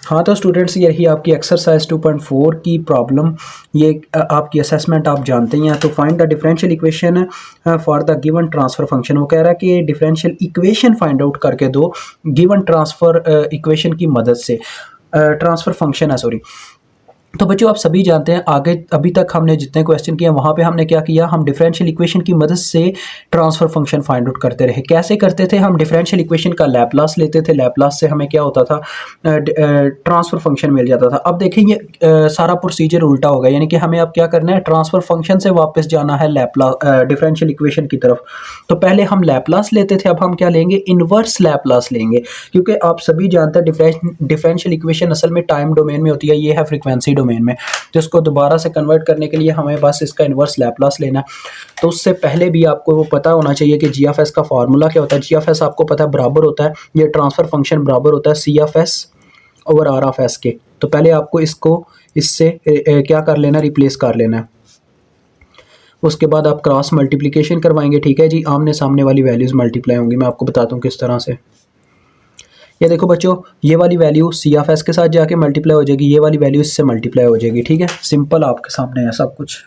हाँ तो स्टूडेंट्स, यही आपकी एक्सरसाइज 2.4 की प्रॉब्लम, ये आपकी असेसमेंट आप जानते ही हैं। तो find the differential equation for the given transfer function. वो कह रहा है कि डिफरेंशियल इक्वेशन फाइंड आउट करके दो गिवन ट्रांसफ़र इक्वेशन की मदद से। ट्रांसफ़र फंक्शन है, सॉरी। तो बच्चों आप सभी जानते हैं, आगे अभी तक हमने जितने क्वेश्चन किए वहाँ पे हमने क्या किया, हम डिफरेंशियल इक्वेशन की मदद से ट्रांसफ़र फंक्शन फाइंड आउट करते रहे। कैसे करते थे, हम डिफरेंशियल इक्वेशन का लैपलास लेते थे, लैपलास से हमें क्या होता था, ट्रांसफ़र फंक्शन मिल जाता था। अब देखिए ये सारा प्रोसीजर उल्टा हो गया, यानी कि हमें अब क्या करना है, ट्रांसफ़र फंक्शन से वापस जाना है लैपलास डिफरेंशियल इक्वेशन की तरफ। तो पहले हम लैपलास लेते थे, अब हम क्या लेंगे, इन्वर्स लैपलास लेंगे, क्योंकि आप सभी जानते हैं डिफरेंशियल इक्वेशन असल में टाइम डोमेन में होती है, ये है फ्रीक्वेंसी डोमेन में। तो इसको दोबारा से कन्वर्ट करने के लिए हमें बस इसका इन्वर्स लैपलास लेना है। तो उससे पहले भी आपको वो पता होना चाहिए कि जी एफ एस का फार्मूला क्या होता है। जी एफ एस आपको पता है बराबर होता है, ये ट्रांसफ़र फंक्शन बराबर होता है C F S over R of S के। तो पहले आपको इसको इससे क्या कर लेना, रिप्लेस कर लेना है। उसके बाद आप क्रॉस मल्टीप्लिकेशन करवाएंगे, ठीक है जी, आमने सामने वाली वैल्यूज़ मल्टीप्लाई होंगी। मैं आपको बताता हूँ किस तरह से। ये देखो बच्चों, ये वाली वैल्यू सी एफ एस के साथ जाके मल्टीप्लाई हो जाएगी, ये वाली वैल्यू इससे मल्टीप्लाई हो जाएगी, ठीक है। सिंपल आपके सामने है सब कुछ।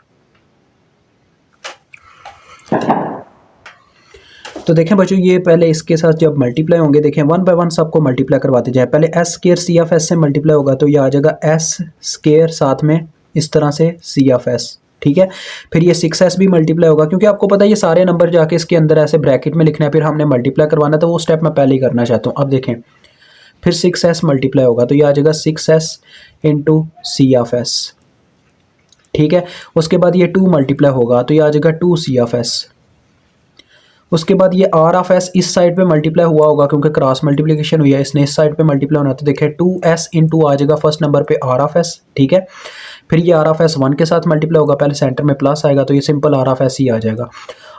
तो देखें बच्चों, ये पहले इसके साथ जब मल्टीप्लाई होंगे, देखें वन बाय वन सबको मल्टीप्लाई करवाते जाए। पहले S square C F S से मल्टीप्लाई होगा तो ये आ जाएगा एस स्केयर साथ में इस तरह से सी एफ एस, ठीक है। फिर ये 6s भी मल्टीप्लाई होगा, क्योंकि आपको पता है ये सारे नंबर जाके इसके अंदर ऐसे ब्रैकेट में लिखना है, फिर हमने मल्टीप्लाई करवाना, तो वो स्टेप मैं पहले ही करना चाहता हूँ। अब देखें, फिर 6s मल्टीप्लाई होगा तो ये आ जाएगा 6s into C F S, ठीक है। उसके बाद ये 2 मल्टीप्लाई होगा तो ये आ जाएगा 2 सी एफ एस। उसके बाद ये आर ऑफ एस इस साइड पे मल्टीप्लाई हुआ होगा, क्योंकि क्रॉस मल्टीप्लिकेशन हुई है, इसने इस साइड पे मल्टीप्लाई होना है, तो देखिए 2s इंटू आ जाएगा फर्स्ट नंबर पे आर ऑफ एस, ठीक है। फिर ये आर ऑफ एस 1 के साथ मल्टीप्लाई होगा, पहले सेंटर में प्लस आएगा तो ये सिंपल आर ऑफ एस ही आ जाएगा।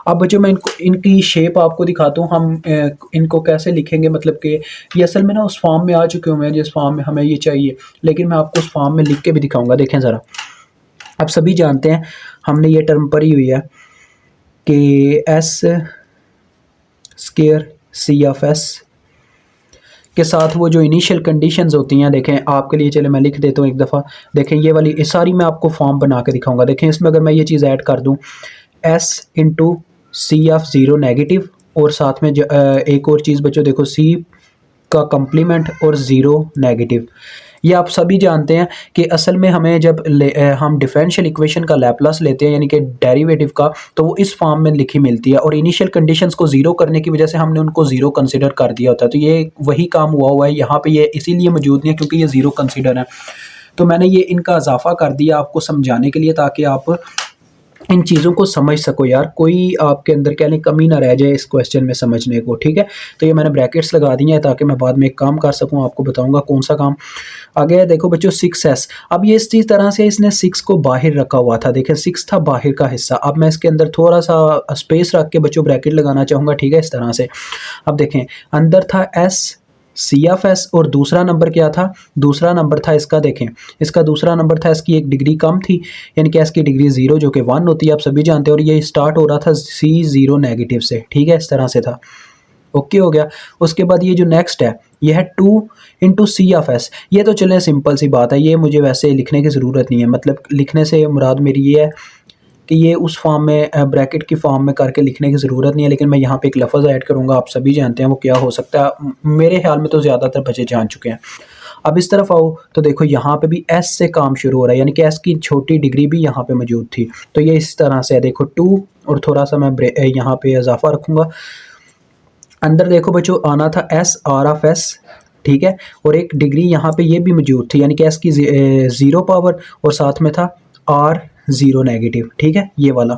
अब बच्चों मैं इनकी शेप आपको दिखाता हूँ, हम इनको कैसे लिखेंगे, मतलब कि ये असल में ना उस फॉर्म में आ चुके हुए हैं जिस फॉर्म में हमें ये चाहिए, लेकिन मैं आपको उस फॉर्म में लिख के भी दिखाऊंगा। देखें ज़रा, आप सभी जानते हैं हमने ये टर्म पढ़ी हुई है कि S square C F S के साथ वो जो इनिशियल कंडीशंस होती हैं, देखें आपके लिए, चले मैं लिख देता हूँ एक दफ़ा। देखें ये वाली इस सारी मैं आपको फॉर्म बना के दिखाऊंगा। देखें इसमें अगर मैं ये चीज़ ऐड कर दूँ, S into C F zero negative, और साथ में एक और चीज़ बच्चों देखो, सी का कम्प्लीमेंट और ज़ीरो नेगेटिव। ये आप सभी जानते हैं कि असल में हमें जब हम डिफरेंशियल इक्वेशन का लैपलास लेते हैं, यानी कि डेरिवेटिव का, तो वो इस फॉर्म में लिखी मिलती है, और इनिशियल कंडीशंस को ज़ीरो करने की वजह से हमने उनको ज़ीरो कंसिडर कर दिया होता है। तो ये वही काम हुआ है यहाँ पे, ये इसीलिए मौजूद नहीं है क्योंकि ये ज़ीरो कंसिडर है। तो मैंने ये इनका इजाफा कर दिया आपको समझाने के लिए, ताकि आप इन चीज़ों को समझ सको यार, कोई आपके अंदर क्या नहीं कमी ना रह जाए इस क्वेश्चन में समझने को, ठीक है। तो ये मैंने ब्रैकेट्स लगा दिए हैं ताकि मैं बाद में एक काम कर सकूं, आपको बताऊंगा कौन सा काम। आगे है देखो बच्चों 6s। अब ये इस तरह से इसने 6 को बाहर रखा हुआ था, देखें 6 था बाहर का हिस्सा। अब मैं इसके अंदर थोड़ा सा स्पेस रख के बच्चों ब्रैकेट लगाना चाहूँगा, ठीक है, इस तरह से। अब देखें अंदर था एस सी एफ एस, और दूसरा नंबर क्या था, दूसरा नंबर था इसका, देखें इसका दूसरा नंबर था, इसकी एक डिग्री कम थी, यानी कि इसकी डिग्री 0 जो कि 1 होती है, आप सभी जानते हैं, और ये स्टार्ट हो रहा था सी ज़ीरो नेगेटिव से, ठीक है, इस तरह से था। ओके हो गया। उसके बाद ये जो नेक्स्ट है ये है 2 इंटू सी एफ एस। ये तो चलें सिंपल सी बात है, ये मुझे वैसे लिखने की ज़रूरत नहीं है, मतलब लिखने से मुराद मेरी ये है कि ये उस फॉर्म में ब्रैकेट की फॉर्म में करके लिखने की ज़रूरत नहीं है, लेकिन मैं यहाँ पे एक लफ्ज़ ऐड करूँगा, आप सभी जानते हैं वो क्या हो सकता है, मेरे ख्याल में तो ज़्यादातर बच्चे जान चुके हैं। अब इस तरफ आओ तो देखो यहाँ पे भी एस से काम शुरू हो रहा है, यानी कि एस की छोटी डिग्री भी यहाँ पे मौजूद थी, तो ये इस तरह से है, देखो 2 और थोड़ा सा मैं यहाँ पे इजाफा रखूँगा। अंदर देखो बच्चों आना था एस आर ऑफ एस, ठीक है, और एक डिग्री यहाँ पे ये भी मौजूद थी, यानी कि एस की 0 पावर, और साथ में था आर ज़ीरो नेगेटिव, ठीक है, ये वाला।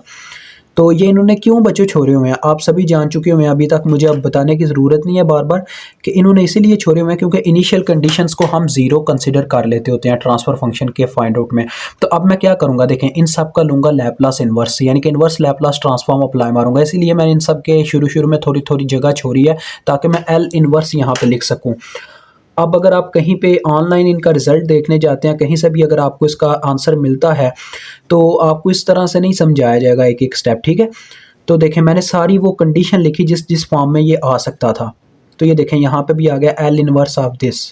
तो ये इन्होंने क्यों बच्चों छोड़े हुए हैं आप सभी जान चुके हुए हैं, अभी तक मुझे अब बताने की ज़रूरत नहीं है बार बार कि इन्होंने इसीलिए छोड़े हुए हैं क्योंकि इनिशियल कंडीशंस को हम ज़ीरो कंसिडर कर लेते होते हैं ट्रांसफ़र फंक्शन के फाइंड आउट में। तो अब मैं क्या करूँगा, देखें इन सब का लूँगा लैपलास इन्वर्स, यानी कि इन्वर्स लैपलास ट्रांसफॉर्म अप्लाई मारूंगा, इसीलिए मैंने इन सब के शुरू में थोड़ी थोड़ी जगह छोड़ी है ताकि मैं एल इन्वर्स यहाँ पर लिख सकूँ। अब अगर आप कहीं पे ऑनलाइन इनका रिज़ल्ट देखने जाते हैं, कहीं से भी अगर आपको इसका आंसर मिलता है तो आपको इस तरह से नहीं समझाया जाएगा एक एक स्टेप, ठीक है। तो देखें मैंने सारी वो कंडीशन लिखी जिस जिस फॉर्म में ये आ सकता था, तो ये देखें यहाँ पे भी आ गया एल इनवर्स ऑफ दिस।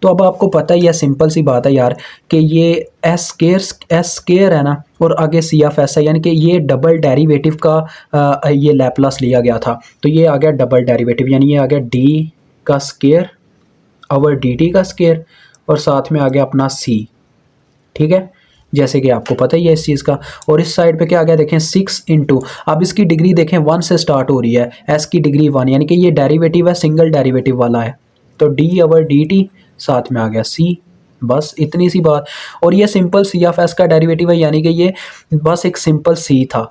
तो अब आपको पता ही है, सिंपल सी बात है यार, कि ये एस स्केयर है ना, और आगे सी ऑफ एस है, यानी कि ये डबल डेरिवेटिव का ये लैपलास लिया गया था। तो ये आ गया डबल डेरिवेटिव, यानी ये आ गया डी का स्केयर ओवर डी टी का स्केयर, और साथ में आ गया अपना सी। ठीक है, जैसे कि आपको पता ही है इस चीज़ का। और इस साइड पे क्या आ गया, देखें 6 इंटू, अब इसकी डिग्री देखें 1 से स्टार्ट हो रही है, एस की डिग्री 1, यानी कि ये डेरिवेटिव है, सिंगल डेरिवेटिव वाला है। तो डी ओवर डी टी, साथ में आ गया सी, बस इतनी सी बात। और ये सिंपल सी ऑफ एस का डेरिवेटिव है, यानी कि ये बस एक सिंपल सी था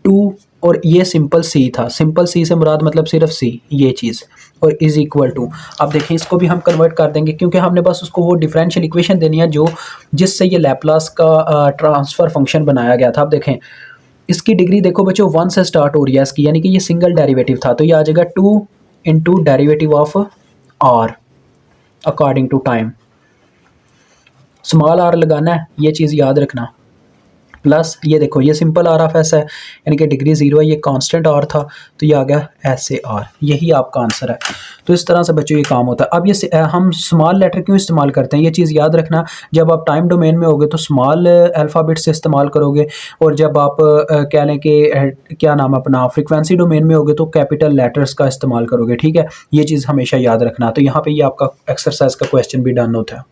2, और ये सिंपल सी था। सिंपल सी से मुराद मतलब सिर्फ सी, ये चीज़, और इज़ इक्वल टू। अब देखें इसको भी हम कन्वर्ट कर देंगे, क्योंकि हमने बस उसको वो डिफरेंशियल इक्वेशन देनी है जो जिससे ये लैपलास का ट्रांसफ़र फंक्शन बनाया गया था। अब देखें इसकी डिग्री देखो बच्चों 1 से स्टार्ट हो रही है इसकी, यानी कि ये सिंगल डेरिवेटिव था, तो ये आ जाएगा 2 into derivative of R according to time. Small R लगाना है, ये चीज़ याद रखना। प्लस ये देखो ये सिंपल आर ऑफ एस है, यानी कि डिग्री 0 है, ये कांस्टेंट आर था, तो ये आ गया एस ए आर, यही आपका आंसर है। तो इस तरह से बच्चों ये काम होता है। अब ये हम स्मॉल लेटर क्यों इस्तेमाल करते हैं, ये चीज़ याद रखना। जब आप टाइम डोमेन में होगे तो स्मॉल अल्फ़ाबेट से इस्तेमाल करोगे, और जब आप कह लें कि क्या नाम अपना फ्रिक्वेंसी डोमेन में होगे तो कैपिटल लेटर्स का इस्तेमाल करोगे। ठीक है, ये चीज़ हमेशा याद रखना। तो यहाँ पर ये आपका एक्सरसाइज का क्वेश्चन भी डन होता है।